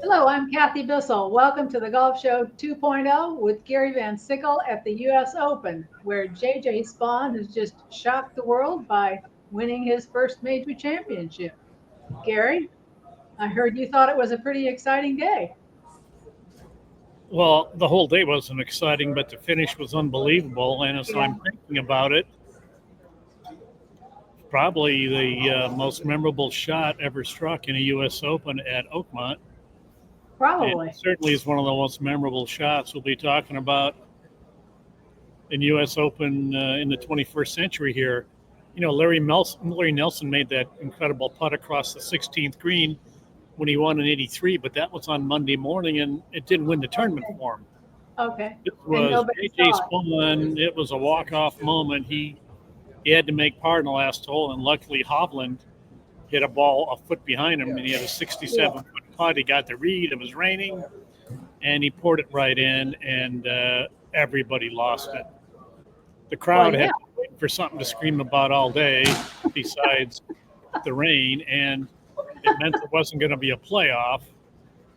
Hello, I'm Kathy Bissell. Welcome to the Golf Show 2.0 with Gary Van Sickle at the U.S. Open, where JJ Spaun has just shocked the world by winning his first major championship. Gary, I heard you thought it was a pretty exciting day. Well, the whole day wasn't exciting, but the finish was unbelievable. And as Yeah, I'm thinking about it, probably the most memorable shot ever struck in a U.S. Open at Oakmont. And probably. it certainly is one of the most memorable shots we'll be talking about in U.S. Open in the 21st century here. You know, Larry Nelson made that incredible putt across the 16th green when he won in '83, but that was on Monday morning, and it didn't win the tournament Okay. for him. Okay. It And was nobody JJ saw it. Spaun. It was a walk-off moment. He had to make par in the last hole, and luckily Hovland hit a ball a foot behind him, and he had a Yeah. 67-foot putt. He got the read. It was raining, and he poured it right in, and everybody lost it. The Well, crowd yeah. had been waiting for something to scream about all day besides the rain, and it meant there wasn't going to be a playoff,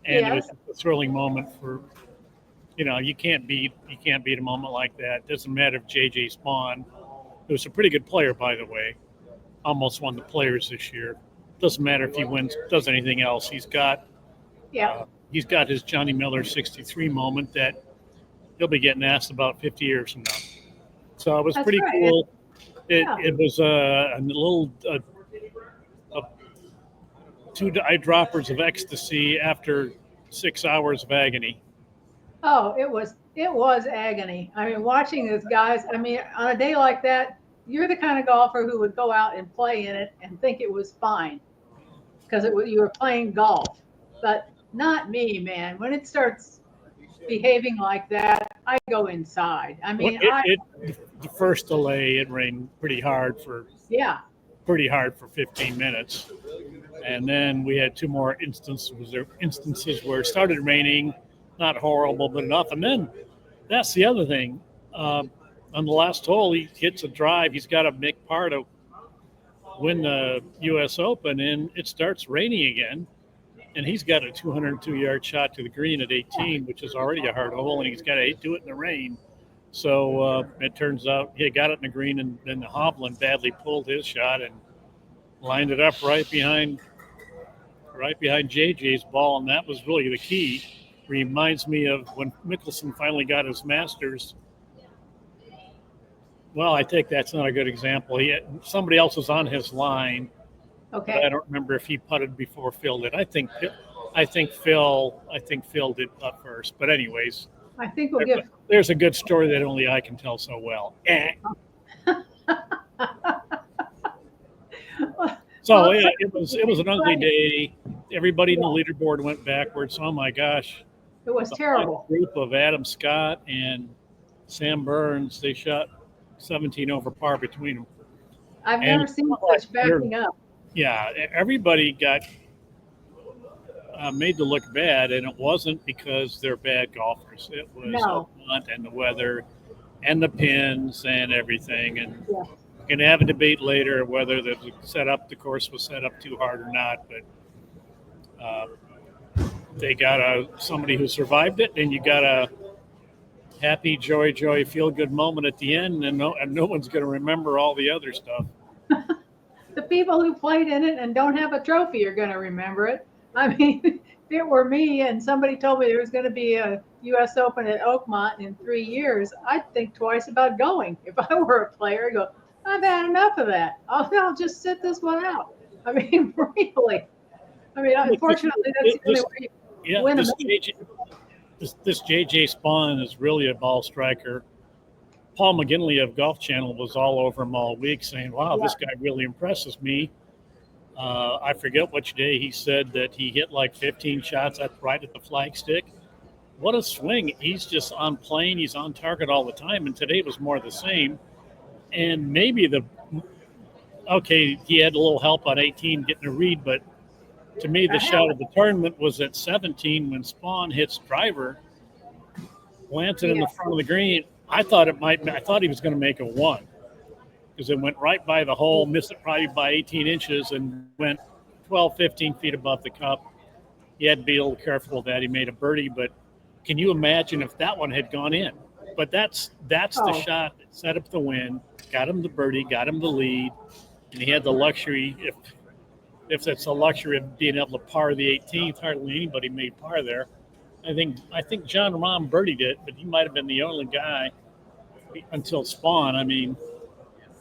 and it was Yes. a thrilling moment for you can't beat a moment like that. Doesn't matter if JJ Spaun, who's a pretty good player by the way, almost won the Players this year. Doesn't matter if he wins, does anything else. Yeah. He's got his Johnny Miller '63 moment that he'll be getting asked about 50 years from now. So it was That's pretty right. cool. It Yeah. it was a little a two eyedroppers of ecstasy after 6 hours of agony. Oh, it was agony. I mean, watching those guys, I mean, on a day like that, you're the kind of golfer who would go out and play in it and think it was fine because you were playing golf. But not me, man. When it starts behaving like that, I go inside. I Well, mean, the first delay it rained yeah, pretty hard for 15 minutes, and then we had two more instances where it started raining, not horrible but enough, and then that's the other thing. On the last hole, he hits a drive. He's got to make par to win the U.S. Open, and it starts raining again. And he's got a 202-yard shot to the green at 18, which is already a hard hole, and he's got to do it in the rain. So it turns out he got it in the green, and then the Hovland badly pulled his shot and lined it up right behind JJ's ball, and that was really the key. Reminds me of when Mickelson finally got his Masters. Well, I think that's not a good example. Somebody else was on his line, but I okay. don't remember if he putted before Phil did. I think Phil did putt first. But anyways, I think we'll give. there's a good story that only I can tell so well. So Well, yeah, it's it was an ugly exciting. day. Everybody in the Yeah, leaderboard went backwards. Oh my gosh, it was the final terrible. group of Adam Scott and Sam Burns, they shot 17 over par between them. I've And never it's seen not like such backing up. yeah, everybody got made to look bad, and it wasn't because they're bad golfers. It was No. Oakmont and the weather and the pins and everything. And Yeah. we're going to have a debate later whether the course was set up too hard or not. But they got somebody who survived it, and you got a happy, joy, feel good moment at the end, and no one's going to remember all the other stuff. The people who played in it and don't have a trophy are going to remember it. I mean, if it were me and somebody told me there was going to be a U.S. Open at Oakmont in 3 years, I'd think twice about going. If I were a player, I'd go, I've had enough of that. I'll just sit this one out. I mean, really. I mean, unfortunately, that's the only This, way you yeah, win a this major. JJ Spaun is really a ball striker. Paul McGinley of Golf Channel was all over him all week saying, wow, Yeah. this guy really impresses me. I forget which day he said that he hit like 15 shots right at the flagstick. What a swing. He's just on plane. He's on target all the time. And today was more the same. And maybe he had a little help on 18 getting a read, but to me, the I shot have of the tournament was at 17 when Spaun hits driver, planted it. in the Yeah. front of the green. I thought he was going to make a one because it went right by the hole, missed it probably by 18 inches, and went 12, 15 feet above the cup. he had to be a little careful with that. He made a birdie, but can you imagine if that one had gone in? But that's the shot that set up the win, got him the birdie, got him the lead, and he had the luxury, if that's a luxury of being able to par the 18th. Hardly anybody made par there. I think John Rahm birdied it, but he might have been the only guy until Spaun. I mean,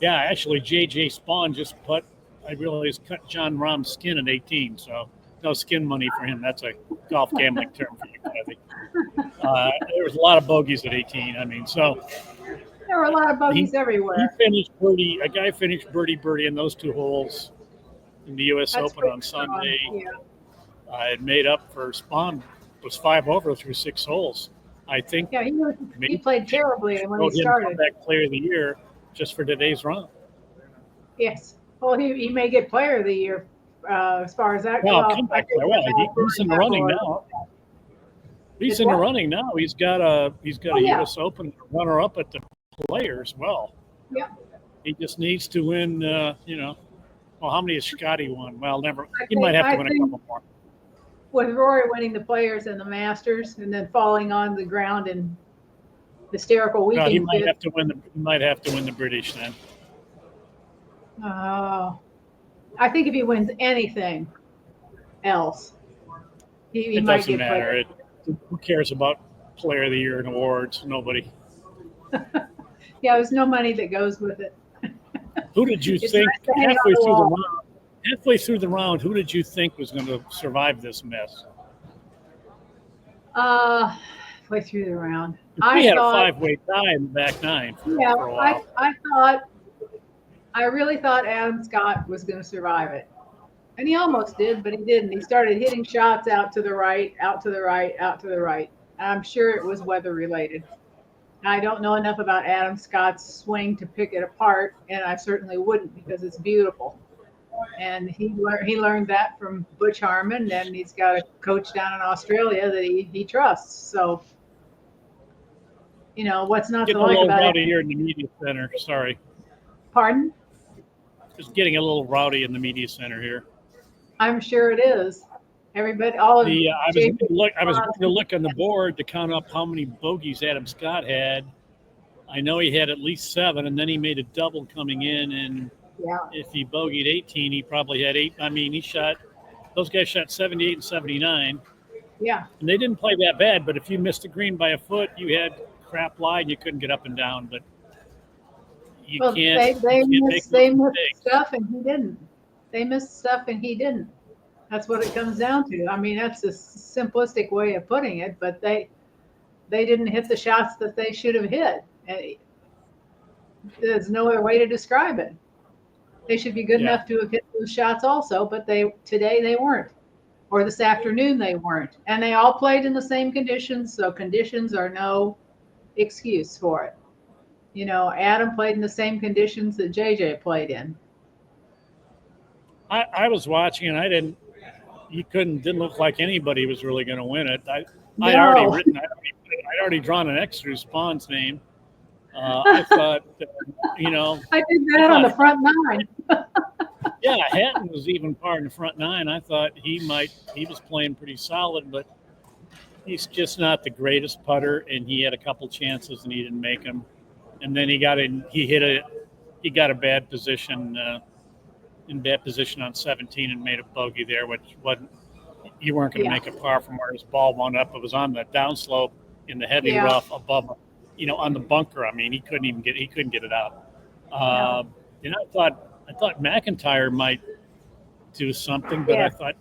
yeah, actually JJ Spaun just put. I realized cut John Rahm's skin at 18, so no skin money for him. That's a golf gambling term for you, Kathy. There was a lot of bogeys at 18. I mean, so there were a lot of bogeys everywhere. He finished birdie. A guy finished birdie in those two holes in the U.S. Open on Sunday. Yeah. It made up for Spaun. Was 5 over through 6 holes. I think. Yeah, he played terribly when he started. Comeback player of the year just for today's run. Yes. Well, he may get player of the year as far as that. Well, comeback player. Well, he's in the running now. He's in the running now. He's got a U.S. Open runner up at the Players. Well, yeah. He just needs to win. Well, how many has Scotty won? Well, never. He might have to win a couple more. With Rory winning the Players and the Masters, and then falling on the ground in hysterical weeping. No, he might have to win the British then. Oh, I think if he wins anything else, he might get matter. Who cares about Player of the Year and awards? Nobody. Yeah, there's no money that goes with it. Who did you think halfway through the round? Who did you think was going to survive this mess? Halfway through the round, we had a 5-way tie in the back nine. For a while. I really thought Adam Scott was going to survive it. And he almost did, but he didn't. He started hitting shots out to the right, out to the right, out to the right. I'm sure it was weather related. I don't know enough about Adam Scott's swing to pick it apart, and I certainly wouldn't because it's beautiful. And he learned that from Butch Harmon, and he's got a coach down in Australia that he trusts. So, what's not to like about it? Getting a little rowdy here in the media center. Sorry. Pardon? Just getting a little rowdy in the media center here. I'm sure it is. Everybody, all of I was going to look on the board to count up how many bogeys Adam Scott had. I know he had at least 7, and then he made a double coming in, and if he bogeyed 18, he probably had 8. I mean, those guys shot 78 and 79. Yeah. And they didn't play that bad, but if you missed the green by a foot, you had crap lie and you couldn't get up and down. But they missed stuff and he didn't. They missed stuff and he didn't. That's what it comes down to. I mean, that's a simplistic way of putting it, but they didn't hit the shots that they should have hit. And there's no other way to describe it. They should be good enough to have hit those shots also, but today they weren't. Or this afternoon they weren't. And they all played in the same conditions, so conditions are no excuse for it. Adam played in the same conditions that JJ played in. I was watching, and didn't look like anybody was really going to win it. I'd already drawn an X through Spaun's name. I thought, I did that on the front 9. Yeah, Hatton was even par in the front 9. I thought he was playing pretty solid, but he's just not the greatest putter, and he had a couple chances and he didn't make them. And then he got a bad position, in bad position on 17 and made a bogey there, which you weren't going to make a par from where his ball wound up. It was on the downslope in the heavy rough above, on the bunker. I mean, he couldn't get it out. And I thought McIntyre might do something, but I thought,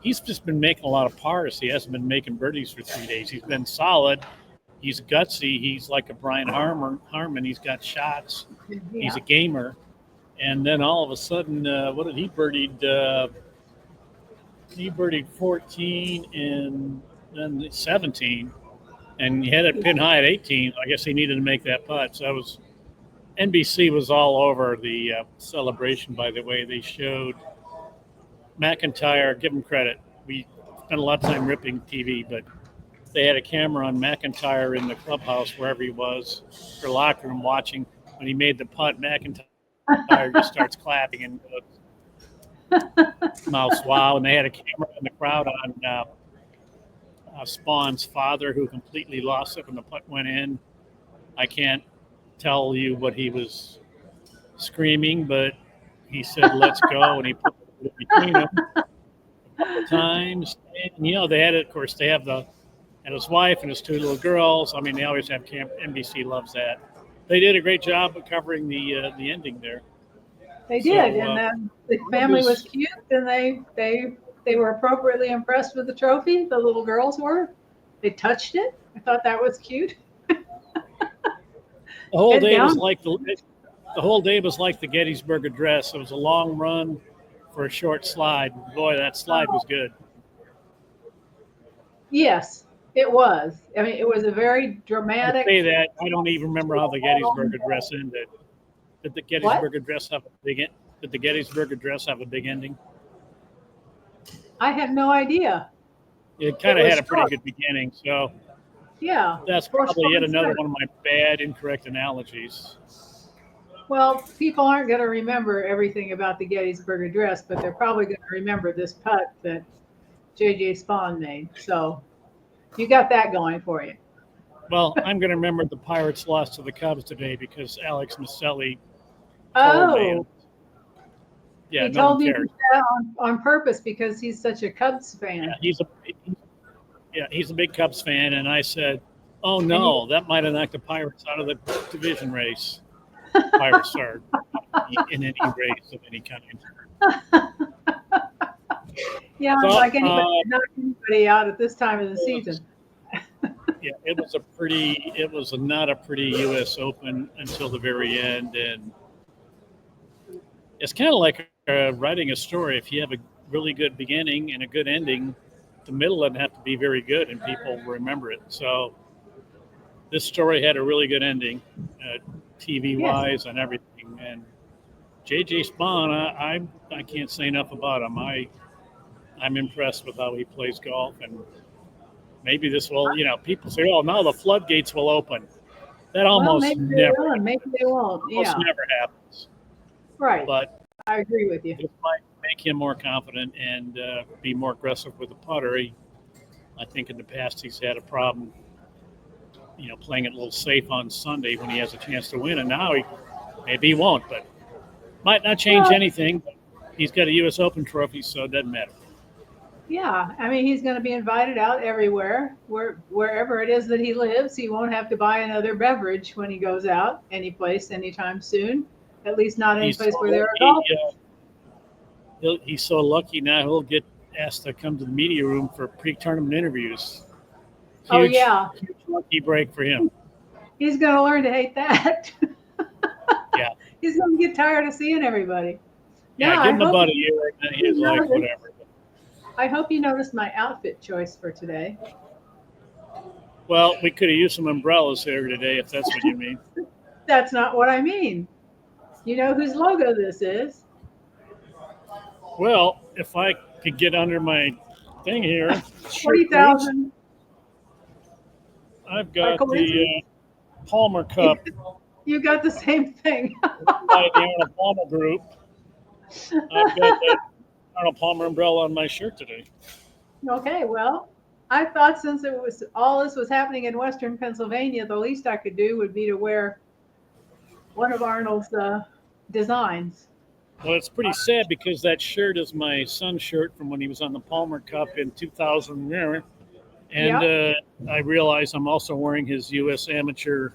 he's just been making a lot of pars. He hasn't been making birdies for 3 days. He's been solid. He's gutsy. He's like a Brian Harmon. He's got shots. Yeah. He's a gamer. And then all of a sudden, what did he birdied? He birdied 14 and then 17. And he had it pin high at 18. I guess he needed to make that putt. So NBC was all over the celebration, by the way. They showed McIntyre, give him credit. We spent a lot of time ripping TV, but they had a camera on McIntyre in the clubhouse, wherever he was, or locker room watching. When he made the putt, McIntyre just starts clapping and goes, Mouse Wow, and they had a camera in the crowd on Spaun's father, who completely lost it when the putt went in. I can't tell you what he was screaming, but he said, "Let's go," and he put it between them a couple times. And they had it. Of course, they have and his wife and his two little girls. I mean, they always have camp. NBC loves that. They did a great job of covering the ending there. They did, and the family was cute, and they were appropriately impressed with the trophy. The little girls were. They touched it. I thought that was cute. The whole day was like the whole day was like the Gettysburg Address. It was a long run for a short slide. Boy, that slide was good. Yes, it was. I mean, it was a very dramatic. I say that I don't even remember how the Gettysburg Address ended. Did the Gettysburg Address have a big? Did the Gettysburg Address have a big ending? I have no idea. It kind of had a pretty good beginning, so yeah, that's probably yet another one of my bad, incorrect analogies. Well, people aren't going to remember everything about the Gettysburg Address, but they're probably going to remember this putt that JJ Spaun made. So you got that going for you. Well, I'm going to remember the Pirates lost to the Cubs today because Alex Maselli. Oh. Yeah, he told me that on purpose because he's such a Cubs fan. Yeah, he's a big Cubs fan, and I said, "Oh no, that might have knocked the Pirates out of the division race." Pirates are in any race of any kind. Yeah, so, like anybody, knock anybody out at this time of the season. Yeah, it was not a pretty U.S. Open until the very end, and it's kind of like writing a story. If you have a really good beginning and a good ending, the middle doesn't have to be very good, and people remember it. So this story had a really good ending, TV-wise and everything. And JJ Spaun, I can't say enough about him. I'm impressed with how he plays golf, and maybe this will, people say, "Oh, now the floodgates will open." That almost never. Maybe they won't. Almost never happens. Right. But I agree with you. It might make him more confident and be more aggressive with the putter. I think in the past he's had a problem, playing it a little safe on Sunday when he has a chance to win, and now maybe he won't, but might not change anything. But he's got a U.S. Open trophy, so it doesn't matter. Yeah, I mean, he's going to be invited out everywhere, wherever it is that he lives. He won't have to buy another beverage when he goes out any place anytime soon. At least not any place where there are golfers. He's so lucky now he'll get asked to come to the media room for pre-tournament interviews. Huge lucky break for him. He's going to learn to hate that. Yeah. He's going to get tired of seeing everybody. Yeah, give him about a year and then he's like, whatever. I hope you noticed my outfit choice for today. Well, we could have used some umbrellas here today, if that's what you mean. That's not what I mean. You know whose logo this is? Well, if I could get under my thing here. 40,000. I've got the Palmer Cup. You got the same thing. By the Arnold Palmer Group. I've got that Arnold Palmer umbrella on my shirt today. Okay, well, I thought since all this was happening in Western Pennsylvania, the least I could do would be to wear one of Arnold's designs. Well, it's pretty sad because that shirt is my son's shirt from when he was on the Palmer Cup in 2000. And I realize I'm also wearing his U.S. Amateur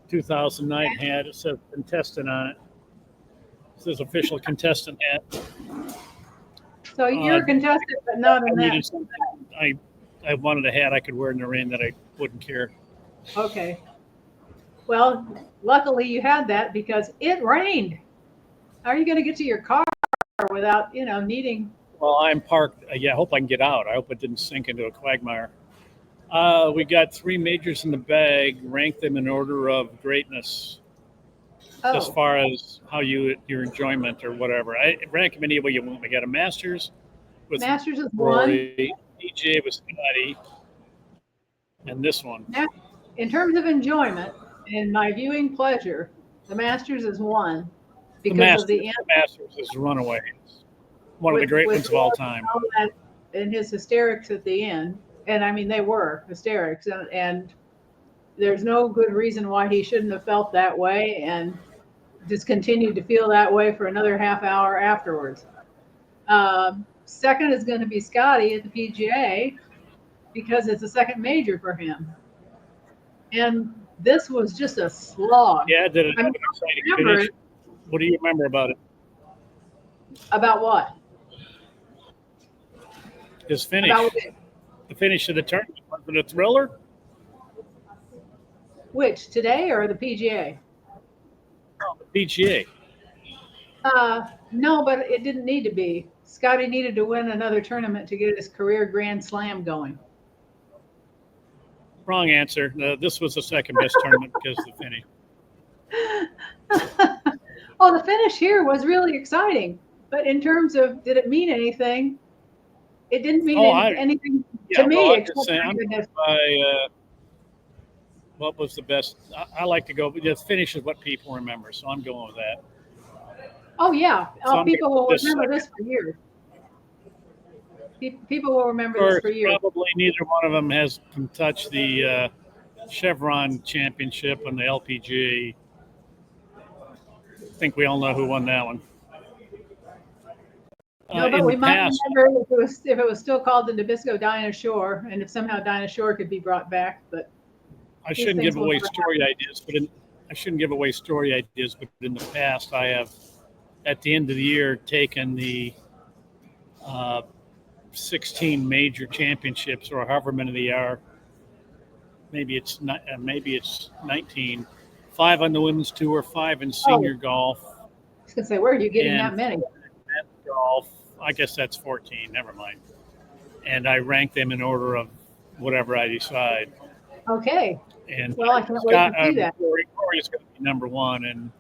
2009 hat. It says contestant on it. It says official contestant hat. So you're a contestant, but not in that. I wanted a hat I could wear in the rain that I wouldn't care. Okay. Well, luckily you had that because it rained. How are you going to get to your car without, needing? Well, I'm parked. I hope I can get out. I hope it didn't sink into a quagmire. We got 3 majors in the bag. Rank them in order of greatness, as far as how your enjoyment or whatever. I rank them any way you want. We got a Masters with Masters is Rory, DJ with Scotty, and this one. In terms of enjoyment and my viewing pleasure, the Masters is 1 because of the Masters is runaways. one of the great with ones of all time. all that and his hysterics at the end. And I mean, they were hysterics, and there's no good reason why he shouldn't have felt that way and just continued to feel that way for another half hour afterwards. Second is going to be Scotty at the PGA because it's a second major for him. And this was just a slog. Yeah, did it I have mean, an exciting remember finish? What do you remember about it? about what? His finish. About The finish of the tournament. Was it a thriller? which, today or the PGA? The PGA. No, but it didn't need to be. Scotty needed to win another tournament to get his career Grand Slam going. Wrong answer. This was the second best tournament because of the finish. Oh, the finish here was really exciting. But in terms of did it mean anything? It didn't mean anything to me. Well, Except what was the best? I like to go. The finish is what people remember, so I'm going with that. oh yeah, So people will this remember this for years. People will remember this for years. Probably neither one of them can touch the Chevron Championship and the LPGA. I think we all know who won that one. No, but we might remember if it was still called the Nabisco Dinah Shore, and if somehow Dinah Shore could be brought back. But I shouldn't give away story ideas, but in the past, I have, at the end of the year, taken the 16 major championships, or however many they are. Maybe it's 19. 5 on the women's tour, 5 in senior golf. I was gonna say, where are you getting that many? Golf. I guess that's 14. Never mind. And I rank them in order of whatever I decide. Okay. And well, I can't wait to see that. Rory is going to be number 1, and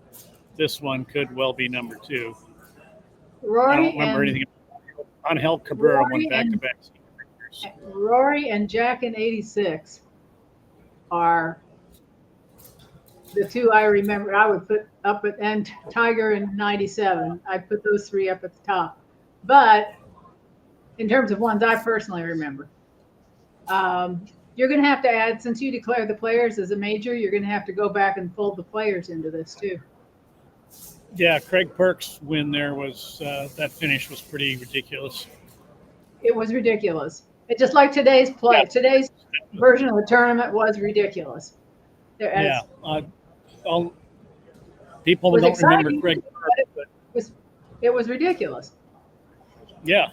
this one could well be number 2. Rory, I don't remember anything. Angel Cabrera won back-to-back. Rory and Jack in '86 are the two I remember. I would put up at, and Tiger in '97. I'd put those 3 up at the top. But in terms of ones I personally remember, you're going to have to add, since you declared the players as a major, you're going to have to go back and fold the players into this too. Yeah, Craig Perk's win there was that finish was pretty ridiculous. It was ridiculous. It just like today's play. Yeah. Today's version of the tournament was ridiculous. People don't remember Craig Perk, but it was ridiculous. Yeah.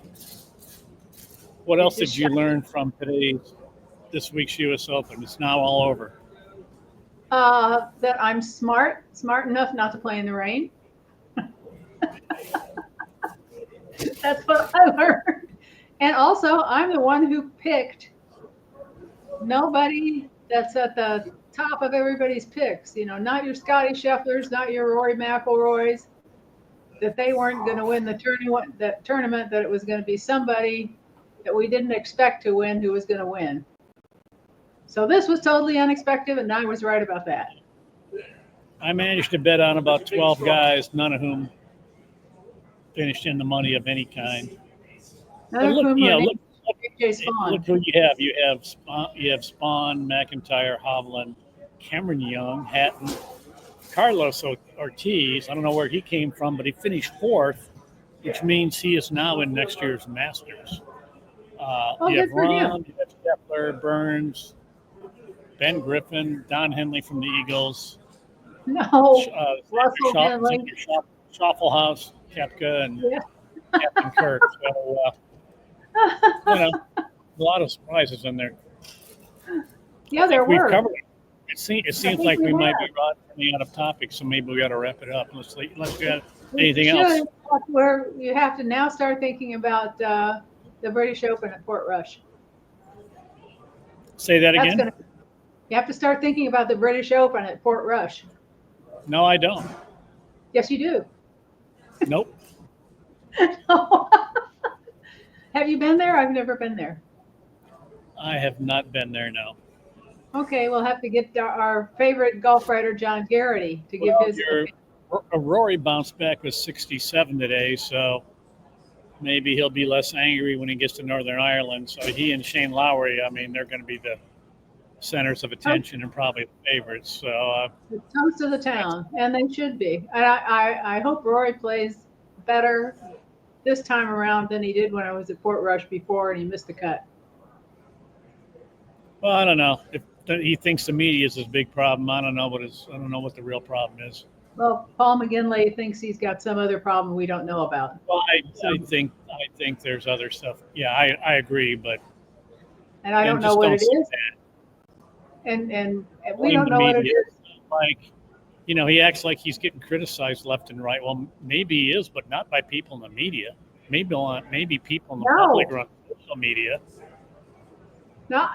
What else did you learn from this week's U.S. Open? It's now all over. That I'm smart enough not to play in the rain. That's what I learned. And also, I'm the one who picked nobody that's at the top of everybody's picks. You know, not your Scotty Schefflers, not your Rory McIlroys. That they weren't going to win the tournament. That it was going to be somebody that we didn't expect to win who was going to win. So this was totally unexpected, and I was right about that. I managed to bet on about 12 guys, none of whom finished in the money of any kind. Look JJ Spaun. Look who you have. You have Spaun, McIntyre, Hovland, Cameron Young, Hatton, Carlos Ortiz. I don't know where he came from, but he finished 4th, which means he is now in next year's Masters. You have Ron, you have Scheffler, Burns, Ben Griffin, Don Henley from the Eagles. Russell Henley. Schaufelhaus, Koepka, and Captain Kirk. So, a lot of surprises in there. Yeah, there were. We've covered it. It seems like we might be running out of topics, so maybe we got to wrap it up. Unless we got anything else. You have to now start thinking about the British Open at Portrush. Say that again? You have to start thinking about the British Open at Portrush. No, I don't. Yes, you do. Nope. Have you been there? I've never been there. I have not been there, no. Okay, we'll have to get our favorite golf writer, John Garrity, to give his opinion. Rory bounced back with 67 today, so maybe he'll be less angry when he gets to Northern Ireland. So he and Shane Lowry, I mean, they're going to be the centers of attention and probably the favorites. So the toast of the town, and they should be. And I hope Rory plays better this time around than he did when I was at Portrush before and he missed the cut. well, I don't know if he thinks the media is his big problem. I don't know what the real problem is. Well, Paul McGinley thinks he's got some other problem we don't know about. Well, I think there's other stuff. Yeah, I agree, but and I don't know what it is. And we don't know what it is. Like, he acts like he's getting criticized left and right. Well, maybe he is, but not by people in the media. Maybe people in the public or on social media. No,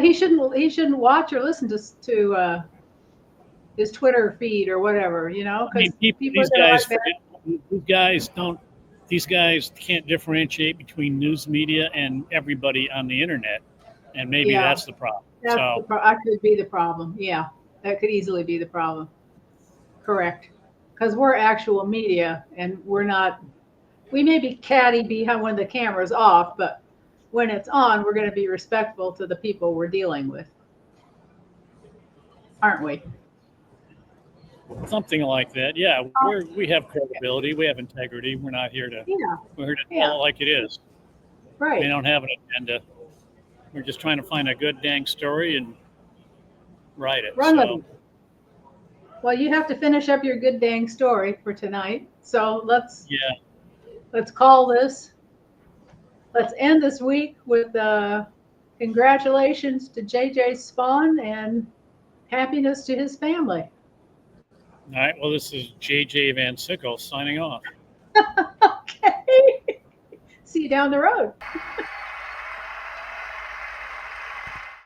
he shouldn't watch or listen to his Twitter feed or whatever, because these guys can't differentiate between news media and everybody on the internet, and maybe that's the problem. That could be the problem. Yeah, that could easily be the problem. Correct, because we're actual media, and we may be catty behind when the camera's off, but when it's on, we're going to be respectful to the people we're dealing with, aren't we? Something like that. Yeah, we have credibility. We have integrity. We're not here to. We're here to tell it like it is. Right. We don't have an agenda. We're just trying to find a good dang story and write it. Run with it. Well, you have to finish up your good dang story for tonight. So let's call this. Let's end this week with congratulations to JJ Spaun and happiness to his family. All right. Well, this is JJ Van Sickle signing off. Okay. See you down the road.